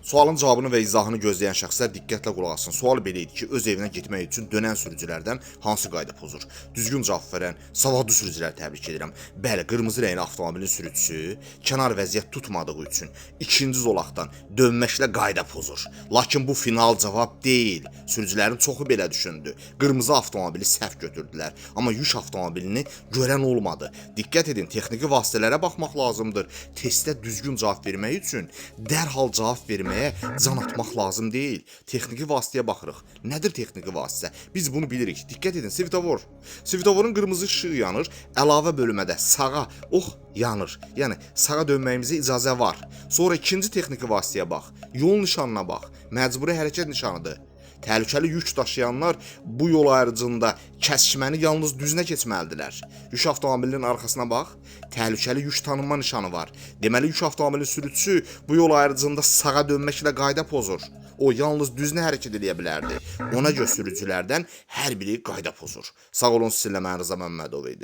Sualın cavabını və izahını gözləyən şəxslər diqqətlə qulaq assın. Sual belə idi ki, öz evinə getmək üçün dönən sürücülərdən hansı qayda pozur? Düzgün cavab verən, savadlı sürücüləri təbrik edirəm. Bəli, qırmızı rəngli avtomobilin sürücüsü kənar vəziyyət tutmadığı üçün ikinci zolaqdan dönməklə qayda pozur. Lakin bu final cavab deyil. Sürücülərin çoxu belə düşündü. Qırmızı avtomobili səhv götürdülər, amma yük avtomobilini görən olmadı. Diqqət edin, texniki vasitələrə baxmaq lazımdır. Testdə düzgün cavab vermək üçün dərhal cavab verməyə can atmaq lazım deyil. Texniki vasitəyə baxırıq. Nədir texniki vasitə? Biz bunu bilirik. Diqqət edin, svetofor. Svetoforun qırmızı işığı yanır, əlavə bölmədə sağa ox yanır. Yəni sağa dönməyimizə icazə var. Sonra ikinci texniki vasitəyə bax. Yol nişanına bax. Məcburi hərəkət nişanıdır. Təhlükəli yük daşıyanlar bu yol ayrıcında kəsişməni yalnız düzünə keçməlidirlər. Yük avtomobilinin arxasına bax. Təhlükəli yük tanınma nişanı var. Deməli yük avtomobilinin sürücüsü bu yol ayrıcında sağa dönməklə qayda pozur. O yalnız düzünə hərəkət edə bilərdi. Ona görə sürücülərdən hər biri qayda pozur. Sağ olun, sizinlə mən Rıza Məmmədov idi.